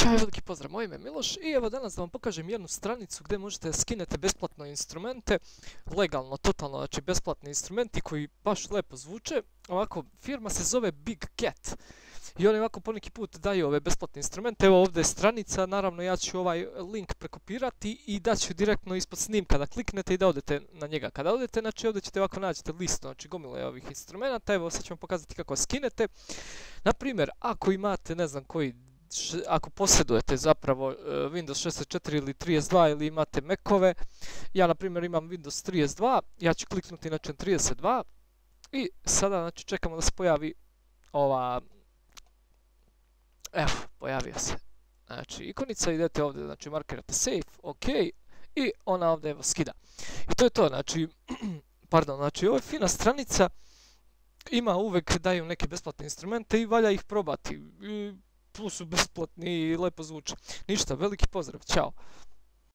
Ćao, veliki pozdrav, moje ime je Miloš i evo danas da vam pokažem jednu stranicu gdje možete skinete besplatno instrumente, legalno, totalno, znači besplatni instrumenti koji baš lepo zvuče. Ovako, firma se zove Big Cat i oni ovako poneki put daju ove besplatne instrumente. Evo ovdje je stranica, naravno ja ću ovaj link prekopirati i daću direktno ispod snimka da kliknete i da odete na njega. Kada odete, znači ovdje ćete ovako naći listu, znači gomile ovih instrumenta. Evo sad ću vam pokazati kako skinete. Naprimjer, ako imate ne znam koji, ako posjedujete zapravo Windows 64 ili 32 ili imate Macove, ja na primjer imam Windows 32, ja ću kliknuti na 32 i sada znači čekamo da se pojavi ova, evo, pojavio se, znači ikonica, idete ovdje, znači markirate save, ok, i ona ovdje evo skida. I to je to, znači, pardon, znači ovo je fina stranica, ima uvek, daju neke besplatne instrumente i valja ih probati. Tu su besplatni i lepo zvuče. Ništa, veliki pozdrav, ćao!